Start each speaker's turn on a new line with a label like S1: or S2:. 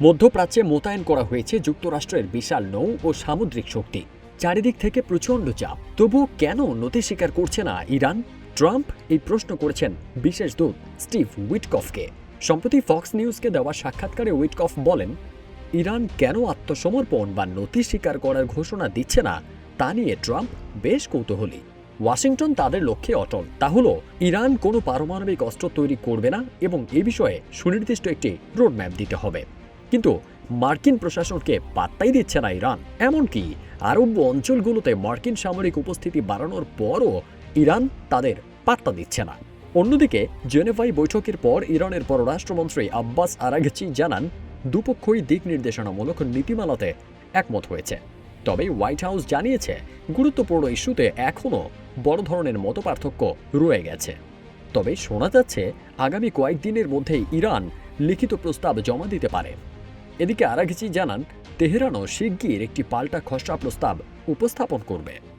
S1: মধ্যপ্রাচ্যে মোতায়েন করা হয়েছে যুক্তরাষ্ট্রের বিশাল নৌ ও সামুদ্রিক শক্তি। চারিদিক থেকে প্রচণ্ড চাপ, তবুও কেন নতি স্বীকার করছে না ইরান? ট্রাম্প এই প্রশ্ন করেছেন বিশেষ দূত স্টিভ উইটকফকে। সম্প্রতি ফক্স নিউজকে দেওয়া সাক্ষাৎকারে উইটকফ বলেন, ইরান কেন আত্মসমর্পণ বা নতি স্বীকার করার ঘোষণা দিচ্ছে না তা নিয়ে ট্রাম্প বেশ কৌতূহলী। ওয়াশিংটন তাদের লক্ষ্যে অটল, তা হল ইরান কোনো পারমাণবিক অস্ত্র তৈরি করবে না এবং এ বিষয়ে সুনির্দিষ্ট একটি রোডম্যাপ দিতে হবে। কিন্তু মার্কিন প্রশাসনকে পাত্তাই দিচ্ছে না ইরান। এমনকি আরব অঞ্চলগুলোতে মার্কিন সামরিক উপস্থিতি বাড়ানোর পরও ইরান তাদের পাত্তা দিচ্ছে না। অন্যদিকে জেনেভাই বৈঠকের পর ইরানের পররাষ্ট্রমন্ত্রী আব্বাস আরাঘচি জানান, দুপক্ষই দিক নির্দেশনামূলক নীতিমালাতে একমত হয়েছে। তবে হোয়াইট হাউস জানিয়েছে, গুরুত্বপূর্ণ ইস্যুতে এখনও বড় ধরনের মতপার্থক্য রয়ে গেছে। তবে শোনা যাচ্ছে আগামী কয়েকদিনের মধ্যেই ইরান লিখিত প্রস্তাব জমা দিতে পারে। এদিকে আরাঘচি জানান, তেহরানও শিগগির একটি পাল্টা খসড়া প্রস্তাব উপস্থাপন করবে।